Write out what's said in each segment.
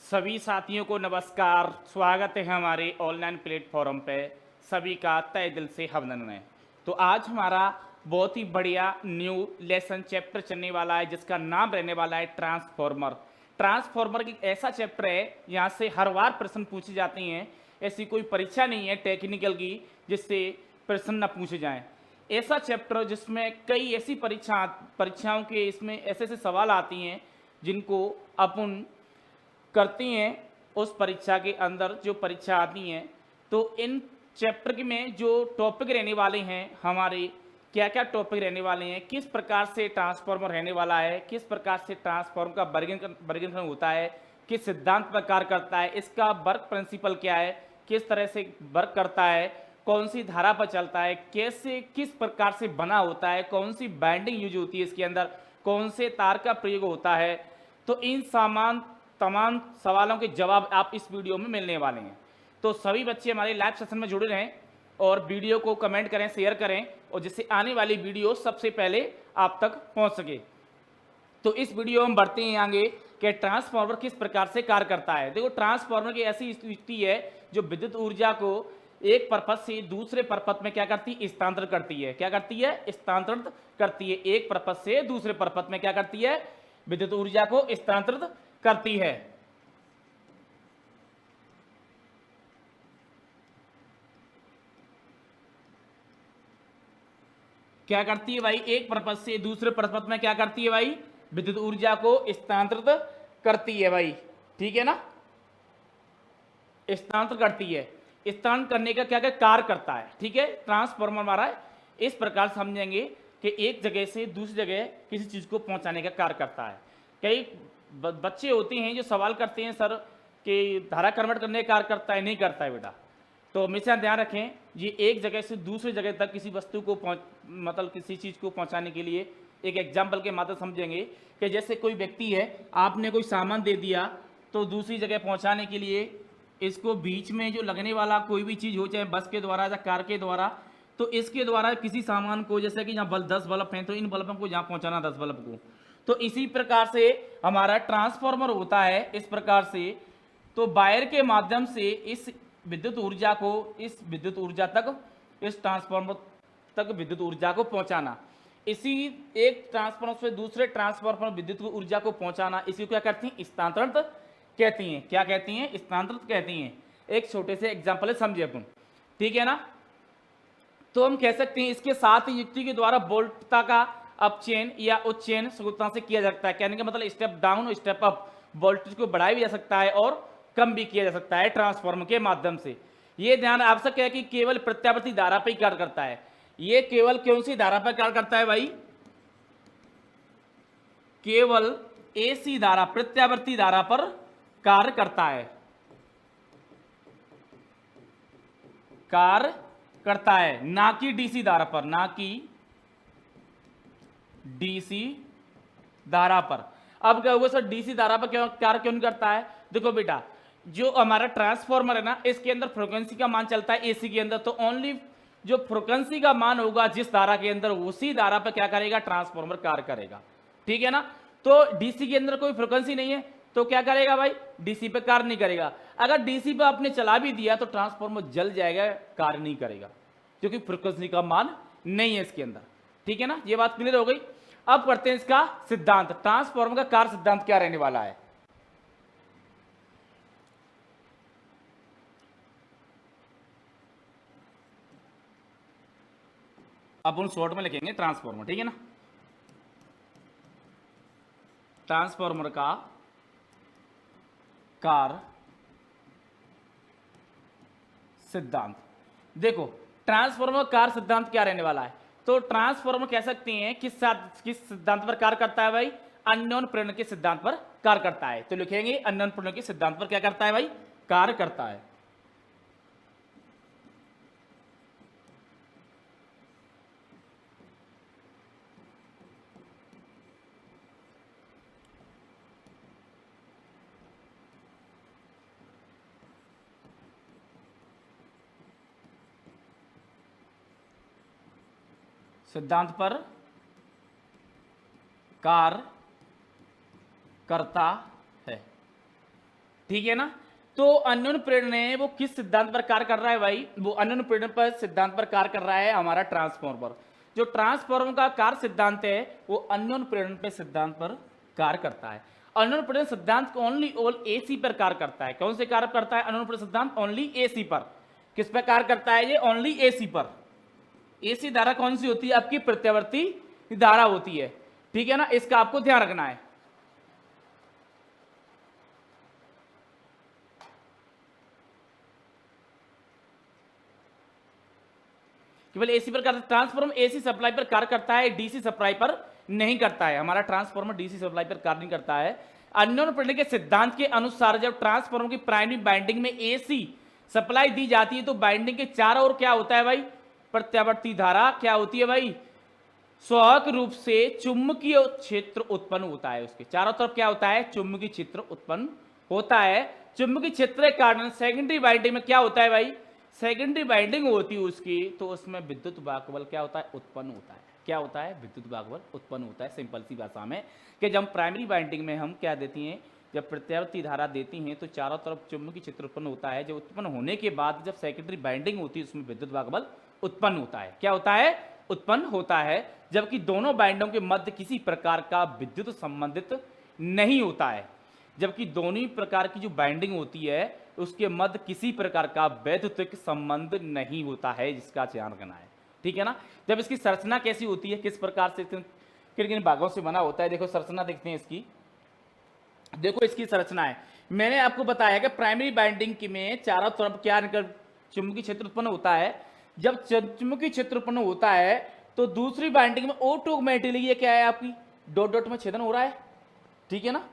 सभी साथियों को नमस्कार। स्वागत है हमारे ऑनलाइन प्लेटफॉर्म पे। सभी का तहे दिल से अभिनंदन है। तो आज हमारा बहुत ही बढ़िया न्यू लेसन चैप्टर चलने वाला है जिसका नाम रहने वाला है ट्रांसफॉर्मर। ट्रांसफॉर्मर की ऐसा चैप्टर है यहाँ से हर बार प्रश्न पूछे जाते हैं। ऐसी कोई परीक्षा नहीं है टेक्निकल की जिससे प्रश्न न पूछे जाएं। ऐसा चैप्टर जिसमें कई ऐसी परीक्षाओं के इसमें ऐसे ऐसे सवाल आती हैं जिनको अपन करती हैं उस परीक्षा के अंदर जो परीक्षा आती हैं। तो इन चैप्टर के में जो टॉपिक रहने वाले हैं हमारे क्या क्या टॉपिक रहने वाले हैं, किस प्रकार से ट्रांसफॉर्मर रहने वाला है, किस प्रकार से ट्रांसफॉर्मर का वर्गीकरण होता है, किस सिद्धांत पर कार्य करता है, इसका वर्क प्रिंसिपल क्या है, किस तरह से वर्क करता है, कौन सी धारा पर चलता है, कैसे किस प्रकार से बना होता है, कौन सी बाइंडिंग यूज होती है इसके अंदर, कौन से तार का प्रयोग होता है। तो इन तमाम सवालों के जवाब आप इस वीडियो में मिलने वाले हैं। तो सभी बच्चे हमारे लाइव सेशन में जुड़े रहें और वीडियो को कमेंट करें, शेयर करें, और जिससे आने वाली वीडियो सबसे पहले आप तक पहुंच सके। तो इस वीडियो में बढ़ते हैं आगे कि ट्रांसफार्मर किस प्रकार से कार्य करता है। देखो, ट्रांसफार्मर की ऐसी स्थिति है जो विद्युत ऊर्जा को एक परपथ से दूसरे परपथ में क्या करती है, स्थानांतरित करती है। क्या करती है? स्थानांतरित करती है। एक परपथ से दूसरे परपथ में क्या करती है? विद्युत ऊर्जा को स्थानांतरित करती है। क्या करती है भाई? एक परपथ से दूसरे परपथ में क्या करती है भाई? विद्युत ऊर्जा को स्थानांतरित करती है भाई। ठीक है ना? स्थानांतरित करती है। स्थानांतरित करने का क्या क्या कार्य करता है। ठीक है, ट्रांसफार्मर हमारा इस प्रकार समझेंगे कि एक जगह से दूसरी जगह किसी चीज को पहुंचाने का कार्य करता है। कई बच्चे होते हैं जो सवाल करते हैं, सर कि धारा कन्वर्ट करने का कार्य करता है? नहीं करता है बेटा। तो हमेशा ध्यान रखें, ये एक जगह से दूसरी जगह तक किसी वस्तु को मतलब किसी चीज़ को पहुंचाने के लिए एक एग्जाम्पल के माध्यम समझेंगे कि जैसे कोई व्यक्ति है, आपने कोई सामान दे दिया, तो दूसरी जगह पहुंचाने के लिए इसको बीच में जो लगने वाला कोई भी चीज़ हो, चाहे बस के द्वारा या कार के द्वारा, तो इसके द्वारा किसी सामान को, जैसे कि यहाँ 10 बल्ब हैं तो इन बल्बों को यहाँ पहुँचाना 10 बल्ब को। तो इसी प्रकार से हमारा ट्रांसफार्मर होता है इस प्रकार से। तो वायर के माध्यम से इस विद्युत ऊर्जा को, इस विद्युत ऊर्जा तक, इस ट्रांसफार्मर तक विद्युत ऊर्जा को पहुंचाना। इसी एक ट्रांसफार्मर से दूसरे ट्रांसफार्मर विद्युत ऊर्जा को पहुंचाना, इसी को क्या कहती हैं? स्थानांतरित कहती हैं। क्या कहती हैं? स्थानांतरित कहती हैं। एक छोटे से एग्जाम्पल है, समझिए अपन। ठीक है ना? तो हम कह सकते हैं इसके साथ ही युक्ति के द्वारा वोल्टता का अपचयन या उच्चयन सुगमता से किया जा सकता है। कहने का मतलब स्टेप डाउन और स्टेप अप, वोल्टेज को बढ़ाया भी जा सकता है और कम भी किया जा सकता है ट्रांसफार्मर के माध्यम से। ये ध्यान आवश्यक है कि केवल प्रत्यावर्ती धारा पर ही कार्य करता है। ये केवल कौन सी धारा पर कार्य करता है भाई? केवल एसी धारा, प्रत्यावर्ती धारा पर कार्य करता है, कार्य करता है, ना कि डीसी धारा पर, ना कि डीसी धारा पर। अब क्या होगा सर, डीसी धारा पर क्यों कार्य क्यों नहीं करता है? देखो बेटा, जो हमारा ट्रांसफार्मर है ना, इसके अंदर फ्रीक्वेंसी का मान चलता है एसी के अंदर, तो ओनली जो फ्रीक्वेंसी का मान होगा जिस धारा के अंदर, उसी धारा पर क्या करेगा? ट्रांसफार्मर कार्य करेगा। ठीक है ना? तो डीसी के अंदर कोई फ्रीक्वेंसी नहीं है तो क्या करेगा भाई? डीसी पे कार्य नहीं करेगा। अगर डीसी पे आपने चला भी दिया तो ट्रांसफार्मर जल जाएगा, कार्य नहीं करेगा, क्योंकि फ्रीक्वेंसी का मान नहीं है इसके अंदर। ठीक है ना? ये बात क्लियर हो गई। अब करते हैं इसका सिद्धांत। ट्रांसफार्मर का कार्य सिद्धांत क्या रहने वाला है? अपन शॉर्ट में लिखेंगे ट्रांसफार्मर। ठीक है ना? ट्रांसफार्मर का कार्य सिद्धांत। देखो, ट्रांसफार्मर कार्य सिद्धांत क्या रहने वाला है? तो ट्रांसफार्मर कह सकते हैं किस सिद्धांत पर कार्य करता है भाई? अननोन प्रेरण के सिद्धांत पर कार्य करता है। तो लिखेंगे अननोन प्रेरण के सिद्धांत पर क्या करता है भाई? कार्य करता है। सिद्धांत पर कार्य करता है। ठीक है ना। तो अननोन पीरियड ने वो किस सिद्धांत पर कार्य कर रहा है भाई, वो अननोन पीरियड पर सिद्धांत पर कार्य कर रहा है हमारा ट्रांसफॉर्मर। जो ट्रांसफॉर्मर का कार्य सिद्धांत है वो अननोन पीरियड पे सिद्धांत पर कार्य करता है। अननोन पीरियड सिद्धांत ओनली ऑल एसी पर कार्य करता है। कौन से कार्य करता है अननोन पीरियड सिद्धांत? ओनली एसी पर। किस पर कार्य करता है ये? ओनली एसी पर। एसी धारा कौन सी होती है? आपकी प्रत्यावर्ती धारा होती है। ठीक है ना, इसका आपको ध्यान रखना है। केवल एसी पर करता है। ट्रांसफॉर्मर एसी सप्लाई पर कार्य करता है, डीसी सप्लाई पर नहीं करता है। हमारा ट्रांसफॉर्मर डीसी सप्लाई पर कार्य नहीं करता है। अननोन पीरियड के सिद्धांत के अनुसार जब ट्रांसफॉर्मर की प्राइमरी बाइंडिंग में एसी सप्लाई दी जाती है तो बाइंडिंग के चारों ओर क्या होता है भाई? प्रत्यावर्ती धारा क्या होती है भाई? स्वाभाविक रूप से चुंबकीय क्षेत्र उत्पन्न होता है। उसके चारों तरफ क्या होता है? चुंबकीय क्षेत्र उत्पन्न होता है। चुंबकीय क्षेत्र के कारण सेकेंडरी बाइंडिंग में क्या होता है भाई? सेकेंडरी बाइंडिंग होती है उसकी, तो उसमें विद्युत वाहकबल क्या होता है? उत्पन्न होता है। क्या होता है? विद्युत वाहकबल उत्पन्न होता है। सिंपल सी भाषा में कि जब प्राइमरी बाइंडिंग में हम क्या देती हैं, जब प्रत्यावर्ती धारा देती हैं तो चारों तरफ चुंबकीय क्षेत्र उत्पन्न होता है। जो उत्पन्न होने के बाद जब सेकेंडरी बाइंडिंग होती है उसमें विद्युत वाहकबल उत्पन्न होता है। क्या होता है? उत्पन्न होता है। जबकि दोनों बाइंडों के मध्य किसी प्रकार का विद्युत संबंधित नहीं होता है। जबकि दोनों ही प्रकार की जो बाइंडिंग होती है उसके मध्य किसी प्रकार का वैद्युतिक संबंध नहीं होता है, जिसका ध्यान रखना है। ठीक है ना। जब इसकी संरचना कैसी होती है, किस प्रकार से, किन किन भागों से बना होता है, देखो संरचना देखते हैं इसकी। देखो इसकी संरचना है, मैंने आपको बताया कि प्राइमरी बाइंडिंग में चारों तरफ क्या चुंबकीय क्षेत्र उत्पन्न होता है। जब चुंबकीय क्षेत्र उत्पन्न होता है तो दूसरी बाइंडिंग में ऑटोमेटिकली ये क्या है आपकी डॉट डॉट में छेदन हो रहा है। ठीक है ना।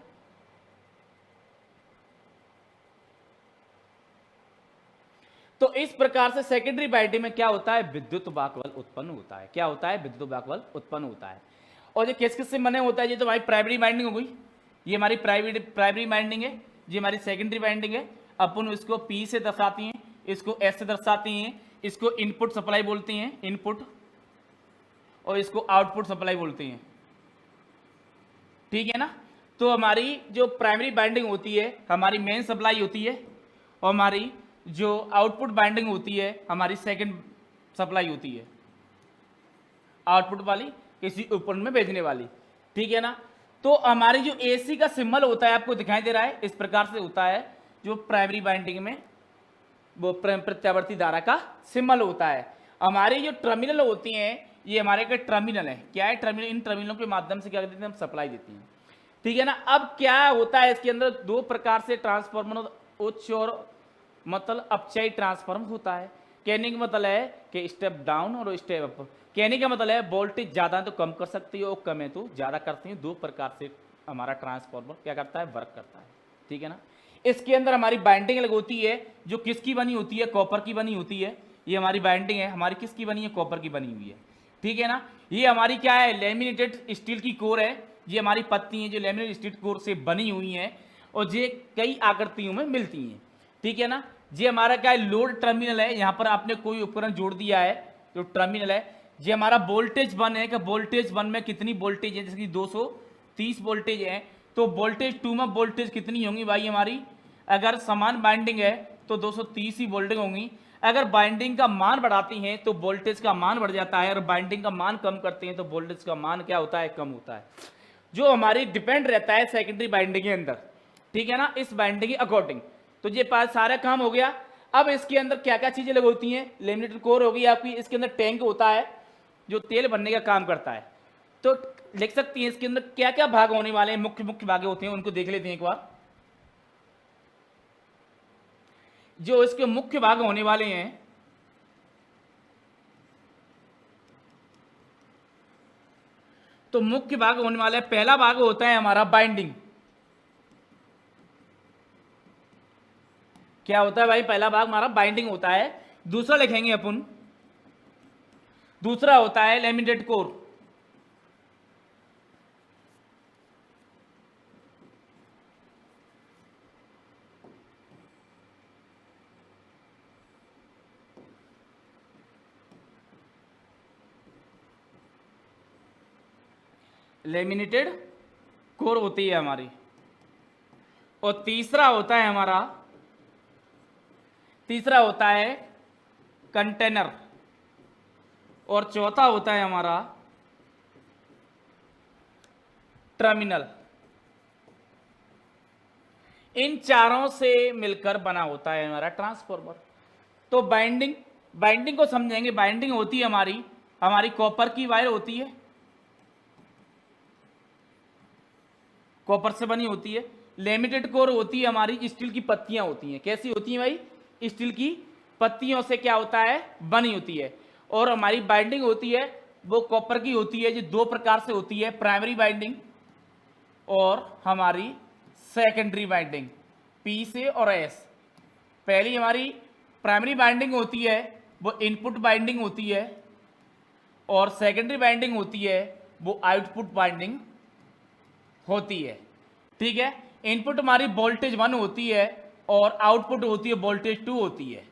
तो इस प्रकार से सेकेंडरी बाइंडिंग में क्या होता है? विद्युत वाहकबल उत्पन्न होता है। क्या होता है? विद्युत वाहकबल उत्पन्न होता है। और ये किस किस से बने होता है? ये तो हमारी प्राइमरी बाइंडिंग हो गई, ये हमारी प्राइमरी बाइंडिंग है, ये हमारी सेकेंडरी बाइंडिंग है। अपन इसको P से दर्शाती हैं, इसको S से दर्शाती हैं, इसको इनपुट सप्लाई बोलते हैं, इनपुट, और इसको आउटपुट सप्लाई बोलते हैं। ठीक है ना। तो हमारी जो प्राइमरी बाइंडिंग होती है हमारी मेन सप्लाई होती है, और हमारी जो आउटपुट बाइंडिंग होती है हमारी सेकंड सप्लाई होती है, आउटपुट वाली किसी उपकरण में भेजने वाली। ठीक है ना। तो हमारी जो एसी का सिंबल होता है आपको दिखाई दे रहा है, इस प्रकार से होता है जो प्राइमरी बाइंडिंग में वो प्रत्यावर्ती धारा का सिंबल होता है। हमारी जो टर्मिनल होती हैं ये हमारे का टर्मिनल है। क्या है? टर्मिनल। इन टर्मिनलों के माध्यम से क्या करते हैं हम? सप्लाई देती हैं। ठीक है ना। अब क्या होता है इसके अंदर? दो प्रकार से ट्रांसफॉर्मर, उच्च और मतलब अपचयी ट्रांसफॉर्मर होता है। कहने का मतलब है कि स्टेप डाउन और स्टेप अप। कहने का मतलब है वोल्टेज ज़्यादा है तो कम कर सकती है और कम है तो ज़्यादा करती है। दो प्रकार से हमारा ट्रांसफॉर्मर क्या करता है? वर्क करता है। ठीक है ना। इसके अंदर हमारी बाइंडिंग अलग होती है जो किसकी बनी होती है? कॉपर की बनी होती है। ये हमारी बाइंडिंग है, हमारी किसकी बनी है? कॉपर की बनी हुई है। ठीक है ना। ये हमारी क्या है? लेमिनेटेड स्टील की कोर है। ये हमारी पत्ती हैं जो लेमिनेटेड स्टील कोर से बनी हुई हैं और ये कई आकृतियों में मिलती हैं। ठीक है ना। ये हमारा क्या है? लोड टर्मिनल है। यहाँ पर आपने कोई उपकरण जोड़ दिया है जो टर्मिनल है। ये हमारा वोल्टेज 1 है कि वोल्टेज 1 में कितनी वोल्टेज है? जैसे कि 230 वोल्टेज है तो वोल्टेज 2 में वोल्टेज कितनी होंगी भाई हमारी? अगर समान बाइंडिंग है तो 230 ही वोल्टेज होंगी। अगर बाइंडिंग का मान बढ़ाती हैं तो वोल्टेज का मान बढ़ जाता है, और बाइंडिंग का मान कम करते हैं तो वोल्टेज का मान क्या होता है? कम होता है। जो हमारी डिपेंड रहता है सेकेंडरी बाइंडिंग के अंदर। ठीक है ना। इस बाइंडिंग के अकॉर्डिंग तो ये पास सारा काम हो गया। अब इसके अंदर क्या क्या चीजें लगी होती हैं? लेमिनेटेड कोर होगी आपकी, इसके अंदर टैंक होता है जो तेल भरने का काम करता है। तो लिख सकती हैं इसके अंदर क्या क्या भाग होने वाले हैं, मुख्य मुख्य भाग होते हैं, उनको देख लेते हैं एक बार। जो इसके मुख्य भाग होने वाले हैं तो मुख्य भाग होने वाला है, पहला भाग होता है हमारा बाइंडिंग। क्या होता है भाई? पहला भाग हमारा बाइंडिंग होता है। दूसरा लिखेंगे अपन, दूसरा होता है लेमिनेटेड कोर। लेमिनेटेड कोर होती है हमारी। और तीसरा होता है कंटेनर, और चौथा होता है हमारा टर्मिनल। इन चारों से मिलकर बना होता है हमारा ट्रांसफार्मर। तो बाइंडिंग को समझेंगे। बाइंडिंग होती है हमारी कॉपर की वायर होती है, कॉपर से बनी होती है। लैमिनेटेड कोर होती है हमारी, स्टील की पत्तियां होती हैं। कैसी होती हैं भाई? स्टील की पत्तियों से क्या होता है, बनी होती है। और हमारी बाइंडिंग होती है वो कॉपर की होती है, जो दो प्रकार से होती है, प्राइमरी बाइंडिंग और हमारी सेकेंडरी बाइंडिंग, पी से और एस। पहली हमारी प्राइमरी बाइंडिंग होती है वो इनपुट बाइंडिंग होती है, और सेकेंडरी बाइंडिंग होती है वो आउटपुट बाइंडिंग होती है। ठीक है, इनपुट हमारी वोल्टेज 1 होती है और आउटपुट होती है वोल्टेज 2 होती है।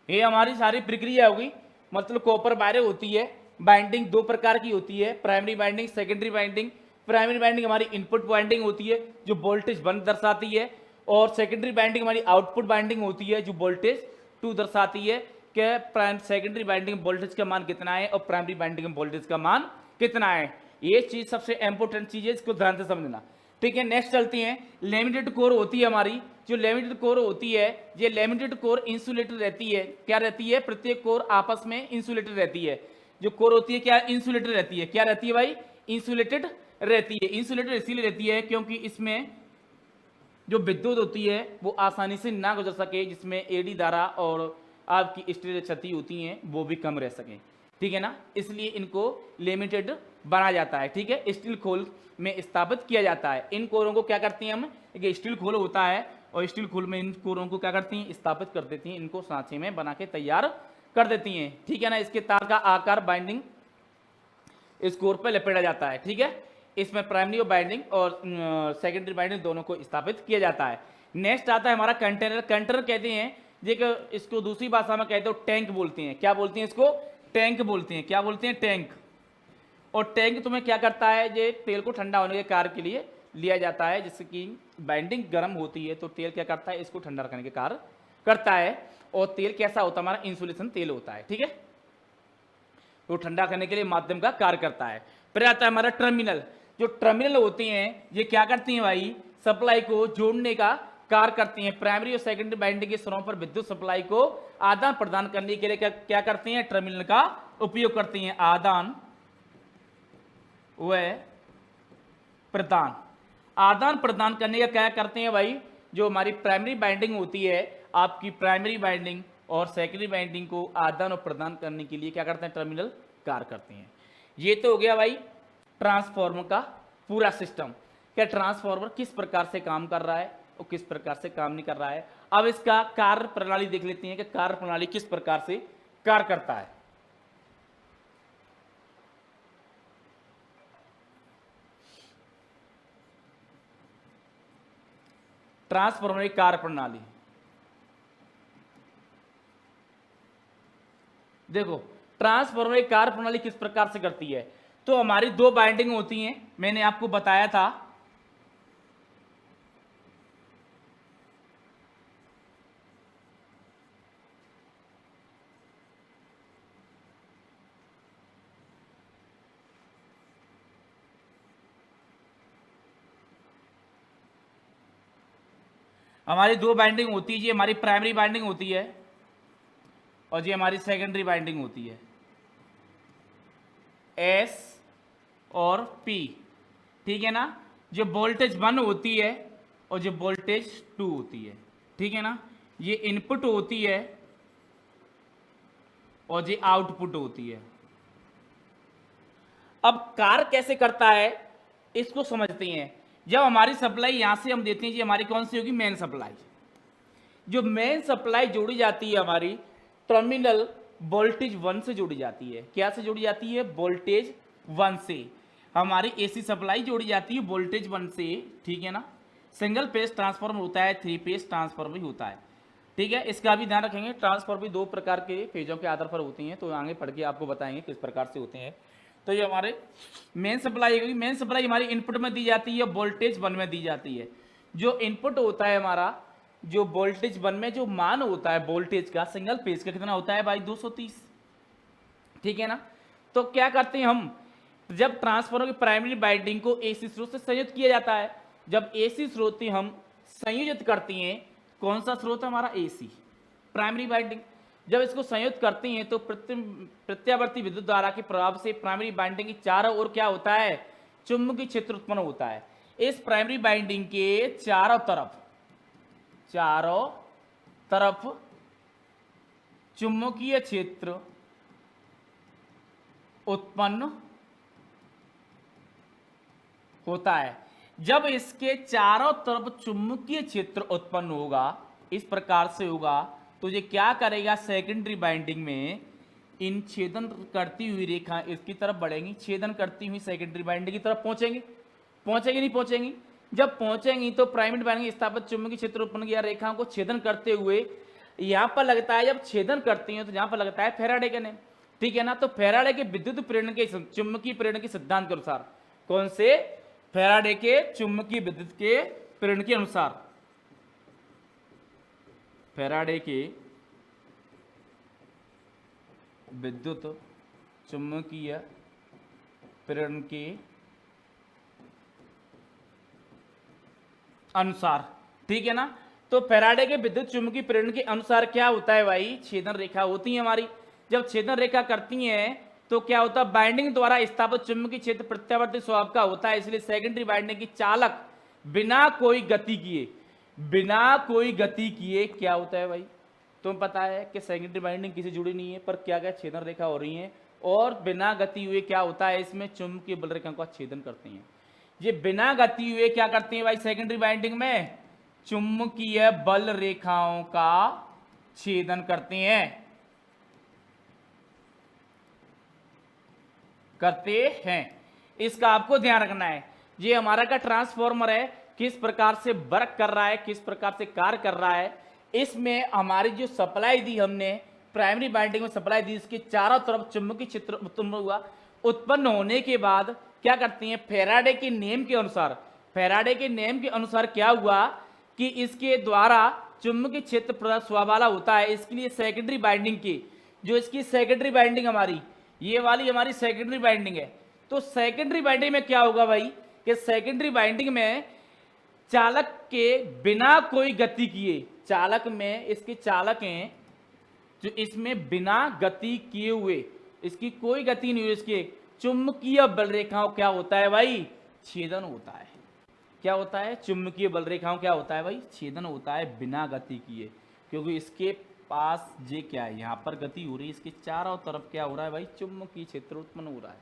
ये हमारी सारी प्रक्रिया होगी। मतलब कॉपर वायर होती है, बाइंडिंग दो प्रकार की होती है, primary binding, secondary binding. Primary binding हमारी इनपुट बाइंडिंग होती है जो वोल्टेज 1 दर्शाती है, और सेकेंडरी बाइंडिंग हमारी आउटपुट बाइंडिंग होती है जो वोल्टेज 2 दर्शाती है कि सेकेंडरी बाइंडिंग वोल्टेज का मान कितना है और प्राइमरी बाइंडिंग वोल्टेज का मान कितना है। ये चीज सबसे इंपॉर्टेंट चीज है, इसको ध्यान से समझना। ठीक है, नेक्स्ट चलती है। लैमिनेटेड कोर होती है हमारी, जो लैमिनेटेड कोर होती है, ये लैमिनेटेड कोर इंसुलेटेड रहती है। क्या रहती है? प्रत्येक कोर आपस में इंसुलेटेड रहती है। जो कोर होती है क्या इंसुलेटेड रहती है? क्या रहती है भाई? इंसुलेटेड रहती है। इंसुलेटेड इसलिए रहती है क्योंकि इसमें जो विद्युत होती है वो आसानी से ना गुजर सके, जिसमें एडी धारा और आपकी स्टील क्षति होती हैं वो भी कम रह सके। ठीक है ना, इसलिए इनको लिमिटेड बना जाता है। ठीक है, स्टील खोल में स्थापित किया जाता है। इन कोरों को क्या करते हैं हम, एक स्टील खोल होता है और स्टील खोल में इन कोरों को क्या करती हैं, स्थापित कर देती हैं, इनको सांचे में बना के तैयार कर देती हैं। ठीक है ना, इसके तार का आकार बाइंडिंग इस कोर पर लपेटा जाता है। ठीक है, इसमें प्राइमरी बाइंडिंग और सेकेंडरी बाइंडिंग दोनों को स्थापित किया जाता है। नेक्स्ट आता है हमारा कंटेनर। कंटेनर कहते हैं देखो, इसको दूसरी भाषा में कहते हो टैंक बोलते हैं। क्या बोलते हैं इसको? टैंक बोलते हैं। क्या बोलते हैं? टैंक। और टैंक तुम्हें क्या करता है, ये तेल को ठंडा होने के कार्य के लिए लिया जाता है। जिससे कि बाइंडिंग गर्म होती है तो तेल क्या करता है, इसको ठंडा रखने के कार्य करता है। और तेल कैसा होता है हमारा? इंसुलेशन तेल होता है। ठीक है, तो ठंडा करने के लिए माध्यम का कार्य करता है। फिर आता है हमारा टर्मिनल। जो टर्मिनल होते हैं ये क्या करती हैं भाई? सप्लाई को जोड़ने का कार्य करती हैं। प्राइमरी और सेकेंडरी बाइंडिंग के स्तरों पर विद्युत सप्लाई को आदान प्रदान करने के लिए क्या करती हैं? टर्मिनल का उपयोग करती हैं। आदान प्रदान करने का क्या करते हैं भाई? जो हमारी प्राइमरी बाइंडिंग होती है, आपकी प्राइमरी बाइंडिंग और सेकेंडरी बाइंडिंग को आदान और प्रदान करने के लिए क्या करते हैं? टर्मिनल कार्य करते हैं। ये तो हो गया भाई ट्रांसफार्मर का पूरा सिस्टम। क्या ट्रांसफार्मर किस प्रकार से काम कर रहा है और किस प्रकार से काम नहीं कर रहा है। अब इसका कार्य प्रणाली देख लेते हैं कि कार्य प्रणाली किस प्रकार से कार्य करता है। ट्रांसफार्मर की कार्य प्रणाली देखो, ट्रांसफार्मर की कार्य प्रणाली किस प्रकार से करती है। तो हमारी दो बाइंडिंग होती हैं, मैंने आपको बताया था। हमारी दो बाइंडिंग होती है, ये हमारी प्राइमरी बाइंडिंग होती है और ये हमारी सेकेंडरी बाइंडिंग होती है, एस और पी। ठीक है ना, जो वोल्टेज 1 होती है और जो वोल्टेज 2 होती है। ठीक है ना, ये इनपुट होती है और ये आउटपुट होती है। अब कार्य कैसे करता है इसको समझते हैं। जब हमारी सप्लाई यहां से हम देते हैं, जी हमारी कौन सी होगी? Main supply. जो मेन सप्लाई जोड़ी जाती है हमारी टर्मिनल वोल्टेज 1 से जोड़ी जाती है। क्या से जोड़ी जाती है? वोल्टेज 1 से। हमारी एसी सप्लाई जोड़ी जाती है वोल्टेज 1 से। ठीक है ना, सिंगल फेज ट्रांसफार्मर होता है, 3 फेज ट्रांसफार्मर भी होता है। ठीक है, इसका भी ध्यान रखेंगे। ट्रांसफार्मर भी दो प्रकार के फेजों के आधार पर होती हैं, तो आगे पढ़ के आपको बताएंगे किस प्रकार से होते हैं। तो ये हमारे मेन सप्लाई होगी। मेन सप्लाई हमारी इनपुट में दी जाती है, वोल्टेज 1 में दी जाती है। जो इनपुट होता है हमारा, जो वोल्टेज 1 में जो मान होता है वोल्टेज का सिंगल फेज का कितना होता है भाई 230, ठीक है ना। तो क्या करते हैं हम, जब ट्रांसफार्मर की प्राइमरी वाइंडिंग को एसी स्रोत से संयुक्त किया जाता है, जब एसी स्रोत ही हम संयोजित करती हैं, कौन सा स्रोत है हमारा एसी प्राइमरी वाइंडिंग, जब इसको संयुक्त करती हैं तो प्रत्यावर्ती विद्युत धारा के प्रभाव से प्राइमरी वाइंडिंग की चारों ओर क्या होता है, चुंबकीय क्षेत्र उत्पन्न होता है। इस प्राइमरी वाइंडिंग के चारों तरफ चुंबकीय क्षेत्र उत्पन्न होता है। जब इसके चारों तरफ चुंबकीय क्षेत्र उत्पन्न होगा, इस प्रकार से होगा, तो ये क्या करेगा, सेकेंडरी वाइंडिंग में इन छेदन करती हुई रेखा इसकी तरफ बढ़ेंगी, छेदन करती हुई सेकेंडरी वाइंडिंग की तरफ पहुंचेंगी नहीं पहुंचेंगी। जब पहुंचेंगी तो प्राइमरी वाइंडिंग स्थापित चुंबकीय क्षेत्र उत्पन्न किया रेखाओं को छेदन करते हुए यहां पर लगता है, जब छेदन करती हैं तो यहां पर लगता है फैराडे का नियम, ठीक है ना। तो फैराडे के विद्युत प्रेरण के चुंबकीय प्रेरण के सिद्धांत के अनुसार, कौन से, फैराडे के चुंबकीय विद्युत के प्रेरण के अनुसार, फैराडे के विद्युत चुंबकीय प्रेरण के अनुसार, ठीक है ना। तो फैराडे के विद्युत चुंबकीय प्रेरण के अनुसार क्या होता है भाई, छेदन रेखा होती है हमारी, जब छेदन रेखा करती हैं तो क्या होता है, बाइंडिंग द्वारा स्थापित चुंबकीय क्षेत्र प्रत्यावर्ती स्वभाव का होता है, इसलिए सेकेंडरी बाइंडिंग की चालक बिना कोई गति किए क्या होता है भाई, तुम्हें पता है कि सेकेंडरी बाइंडिंग किसी जुड़ी नहीं है, पर क्या क्या छेदन रेखा हो रही है और बिना गति हुए क्या होता है, इसमें चुंबकीय बल रेखाओं का छेदन करते हैं। ये बिना गति हुए क्या करते हैं भाई, सेकेंडरी बाइंडिंग में चुंबकीय बल रेखाओं का छेदन करते हैं। इसका आपको ध्यान रखना है। ये हमारा का ट्रांसफॉर्मर है, किस प्रकार से वर्क कर रहा है, किस प्रकार से कार्य कर रहा है, इसमें हमारी जो सप्लाई दी हमने प्राइमरी वाइंडिंग में सप्लाई दी, इसके चारों तरफ चुंबकीय क्षेत्र उत्पन्न होने के बाद क्या करती हैं, फैराडे के नियम के अनुसार क्या हुआ कि इसके द्वारा चुंबकीय क्षेत्र प्रदत्त वाला होता है। इसके लिए सेकेंडरी बाइंडिंग की, जो इसकी सेकेंडरी बाइंडिंग हमारी, ये वाली हमारी सेकेंडरी बाइंडिंग है, तो सेकेंडरी बाइंडिंग में क्या होगा भाई कि सेकेंडरी बाइंडिंग में चालक के बिना कोई गति किए, चालक में इसके चालक हैं जो इसमें बिना गति किए हुए, इसकी कोई गति नहीं हुई, इसके चुंबकीय बल रेखाओं क्या होता है भाई, छेदन होता है। क्या होता है, चुंबकीय बल रेखाओं क्या होता है भाई, छेदन होता है बिना गति किए, क्योंकि इसके पास जे क्या है, यहाँ पर गति हो रही है, इसके चारों तरफ क्या हो रहा है भाई, चुंबकीय क्षेत्र उत्पन्न हो रहा है,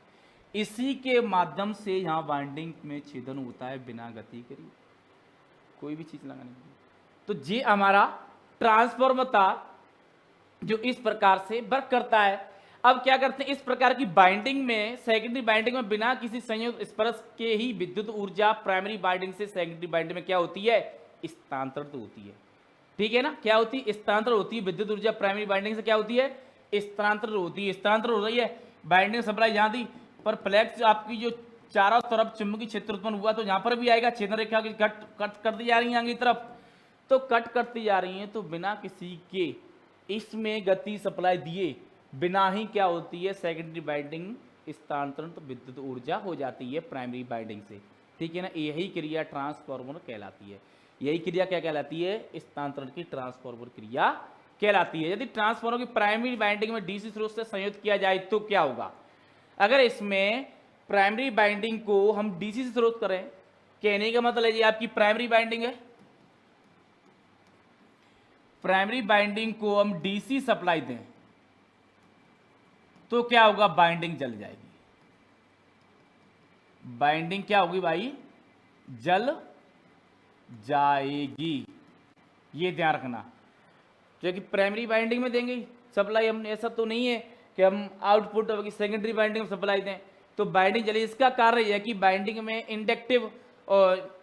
इसी के माध्यम से यहाँ वाइंडिंग में छेदन होता है बिना गति करिए, कोई भी चीज लगाने की। तो ये हमारा ट्रांसफॉर्मर था जो इस प्रकार से वर्क करता है। अब क्या करते हैं, इस प्रकार की बाइंडिंग में, सेकेंडरी बाइंडिंग में बिना किसी संयुक्त स्पर्श के ही विद्युत ऊर्जा प्राइमरी बाइंडिंग से सेकेंडरी बाइंडिंग में क्या होती है, स्थानांतरित होती है, ठीक है ना। क्या होती है, स्थानांतरित होती है, विद्युत ऊर्जा प्राइमरी बाइंडिंग से क्या होती है, स्थानांतरित होती है, स्थानांतरित हो रही है। बाइंडिंग सप्लाई यहाँ दी, पर फ्लैक्स आपकी जो चारों तरफ चुंबकीय क्षेत्र उत्पन्न हुआ तो यहाँ पर भी आएगा, छेदन रेखा की कट करती जा रही है आगे की तरफ, तो कट करती जा रही है, तो बिना किसी के इसमें गति सप्लाई दिए बिना ही क्या होती है, सेकेंडरी बाइंडिंग स्थानांतरण तो विद्युत ऊर्जा हो जाती है प्राइमरी बाइंडिंग से, ठीक है ना। यही क्रिया ट्रांसफार्मर कहलाती है, यही क्रिया क्या कहलाती है, स्थानांतरण की ट्रांसफार्मर क्रिया कहलाती है। यदि ट्रांसफार्मर की प्राइमरी बाइंडिंग में डीसी स्रोत से संयुक्त किया जाए तो क्या होगा, अगर इसमें प्राइमरी बाइंडिंग को हम डीसी से स्रोत करें, कहने का मतलब ये आपकी प्राइमरी बाइंडिंग है, प्राइमरी बाइंडिंग को हम डीसी सप्लाई दें तो क्या होगा, बाइंडिंग जल जाएगी, बाइंडिंग क्या होगी भाई, जल जाएगी, ये ध्यान रखना। क्योंकि प्राइमरी बाइंडिंग में देंगे सप्लाई हम, ऐसा तो नहीं है कि हम आउटपुट सेकेंडरी बाइंडिंग में सप्लाई दें तो बाइंडिंग जले। इसका कारण यह है कि बाइंडिंग में इंडक्टिव और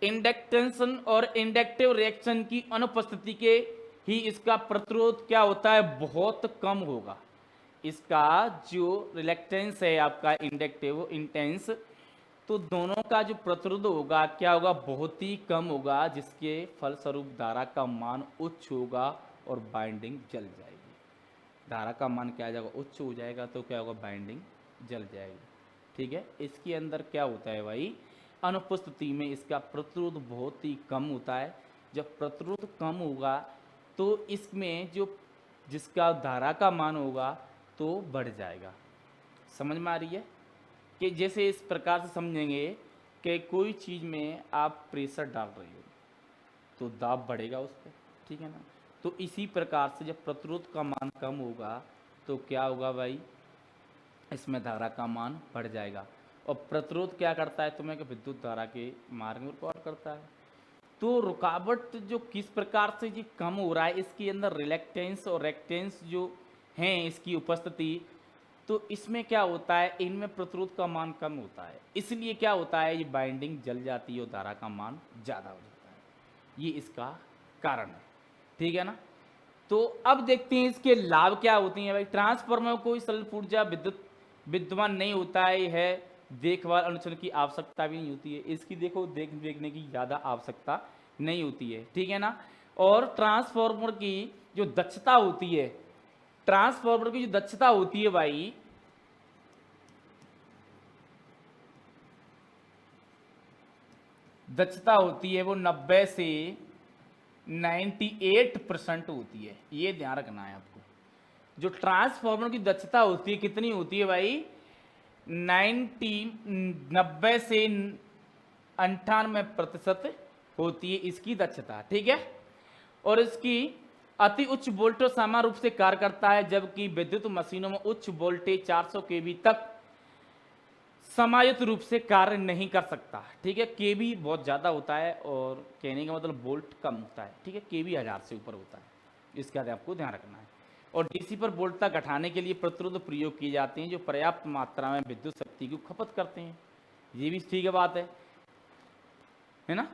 इंडक्टेंसन और इंडक्टिव रिएक्शन की अनुपस्थिति के ही इसका प्रतिरोध क्या होता है, बहुत कम होगा। इसका जो रिलेक्टेंस है आपका इंडक्टिव इंटेंस तो दोनों का जो प्रतिरोध होगा क्या होगा, बहुत ही कम होगा, जिसके फलस्वरूप धारा का मान उच्च होगा और बाइंडिंग जल जाएगी। धारा का मान क्या आ जाएगा, उच्च हो जाएगा, तो क्या होगा, बाइंडिंग जल जाएगी। ठीक है, इसके अंदर क्या होता है भाई, अनुपस्थिति में इसका प्रतिरोध बहुत ही कम होता है। जब प्रतिरोध कम होगा तो इसमें जो जिसका धारा का मान होगा तो बढ़ जाएगा। समझ में आ रही है कि जैसे इस प्रकार से समझेंगे कि कोई चीज़ में आप प्रेशर डाल रहे हो तो दाब बढ़ेगा उस पर, ठीक है ना। तो इसी प्रकार से जब प्रतिरोध का मान कम होगा तो क्या होगा भाई, इसमें धारा का मान बढ़ जाएगा। और प्रतिरोध क्या करता है, तुम्हें कि विद्युत धारा के मार्ग में रुकावट करता है। तो रुकावट जो किस प्रकार से जी कम हो रहा है, इसके अंदर रिलेक्टेंस और रेक्टेंस जो हैं इसकी उपस्थिति, तो इसमें क्या होता है, इनमें प्रतिरोध का मान कम होता है, इसलिए क्या होता है, ये बाइंडिंग जल जाती है और धारा का मान ज़्यादा हो जाता है। ये इसका कारण है, ठीक है ना। तो अब देखते हैं इसके लाभ क्या होते हैं भाई। ट्रांसफार्मर कोई स्वल्प ऊर्जा विद्यमान नहीं होता है देखभाल अनुसरण की आवश्यकता भी नहीं होती है, इसकी देखो देखने की ज़्यादा आवश्यकता नहीं होती है, ठीक है ना। और ट्रांसफार्मर की जो दक्षता होती है, ट्रांसफार्मर की जो दक्षता होती है भाई, दक्षता होती है वो 90 से 98% होती है, ये ध्यान रखना है आपको। जो ट्रांसफार्मर की दक्षता होती है कितनी होती है भाई, 90 से 98% होती है इसकी दक्षता, ठीक है। और इसकी अति उच्च वोल्टेज समान रूप से कार्य करता है, जबकि विद्युत मशीनों में उच्च वोल्टेज 400 केवी तक समायुक्त रूप से कार्य नहीं कर सकता, ठीक है। केवी बहुत ज़्यादा होता है और कहने का मतलब वोल्ट कम होता है, ठीक है। केवी 1000 से ऊपर होता है, इसका आपको ध्यान रखना है। और डीसी पर वोल्टता घटाने के लिए प्रतिरोध प्रयोग किए जाते हैं जो पर्याप्त मात्रा में विद्युत शक्ति की खपत करते हैं, ये भी ठीक है बात है ना।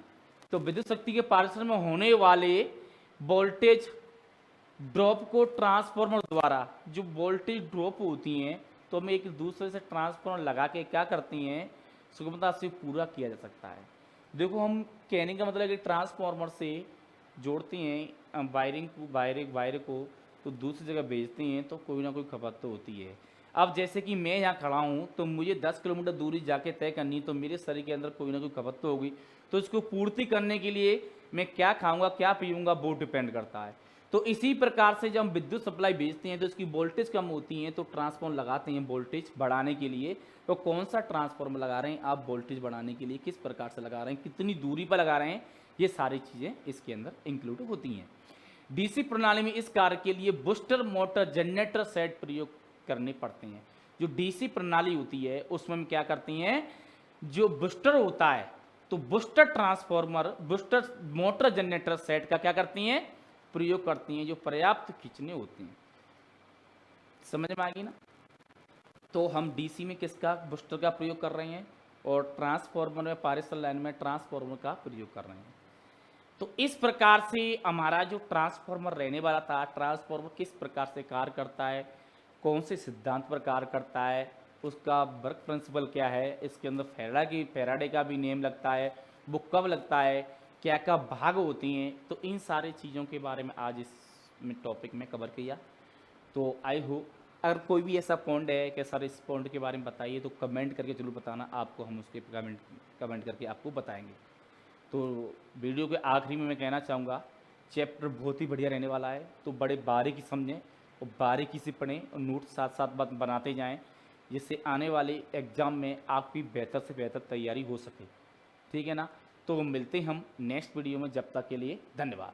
तो विद्युत शक्ति के पारिश्रम में होने वाले वोल्टेज ड्रॉप को ट्रांसफार्मर द्वारा, जो वोल्टेज ड्रॉप होती हैं तो हम एक दूसरे से ट्रांसफार्मर लगा के क्या करती हैं, सुगमता से पूरा किया जा सकता है। देखो हम कहने का मतलब कि ट्रांसफार्मर से जोड़ती हैं वायर को तो दूसरी जगह भेजती हैं तो कोई ना कोई खपत तो होती है। अब जैसे कि मैं यहाँ खड़ा हूँ तो मुझे 10 किलोमीटर दूरी जाके तय करनी, तो मेरे शरीर के अंदर कोई ना कोई खपत तो होगी, तो इसको पूर्ति करने के लिए मैं क्या खाऊंगा क्या पीऊँगा वो डिपेंड करता है। तो इसी प्रकार से जब हम विद्युत सप्लाई भेजते हैं तो इसकी वोल्टेज कम होती है तो ट्रांसफार्मर लगाते हैं वोल्टेज बढ़ाने के लिए। तो कौन सा ट्रांसफार्मर लगा रहे हैं आप वोल्टेज बढ़ाने के लिए, किस प्रकार से लगा रहे हैं, कितनी दूरी पर लगा रहे हैं, ये सारी चीज़ें इसके अंदर इंक्लूड होती हैं। डीसी प्रणाली में इस कार्य के लिए बूस्टर मोटर जनरेटर सेट प्रयोग करने पड़ते हैं। जो डीसी प्रणाली होती है उसमें हम क्या करती हैं, जो बूस्टर होता है तो booster transformer booster motor generator set का क्या करती हैं, प्रयोग करती हैं, जो पर्याप्त खींचने होती हैं। समझ में आ गई ना। तो हम डीसी में किसका, बूस्टर का प्रयोग कर रहे हैं और ट्रांसफार्मर में पारिश्रम लाइन में ट्रांसफार्मर का प्रयोग कर रहे हैं। तो इस प्रकार से हमारा जो ट्रांसफार्मर रहने वाला था, ट्रांसफार्मर किस प्रकार से कार्य करता है, कौन से सिद्धांत पर कार्य करता है, उसका वर्क प्रिंसिपल क्या है, इसके अंदर फैराडे का भी नेम लगता है, वो कब लगता है, क्या क्या भाग होती हैं, तो इन सारी चीज़ों के बारे में आज इस टॉपिक में कवर किया। तो आई होप अगर कोई भी ऐसा पॉइंट है कि सर इस पॉइंट के बारे में बताइए तो कमेंट करके जरूर बताना, आपको हम उसके कमेंट करके आपको बताएंगे। तो वीडियो के आखिरी में मैं कहना चाहूँगा चैप्टर बहुत ही बढ़िया रहने वाला है, तो बड़े बारीकी समझें और बारीकी से पढ़ें और नोट साथ साथ बनाते जाएं, जिससे आने वाले एग्ज़ाम में आपकी बेहतर से बेहतर तैयारी हो सके, ठीक है ना। तो मिलते हैं हम नेक्स्ट वीडियो में, जब तक के लिए धन्यवाद।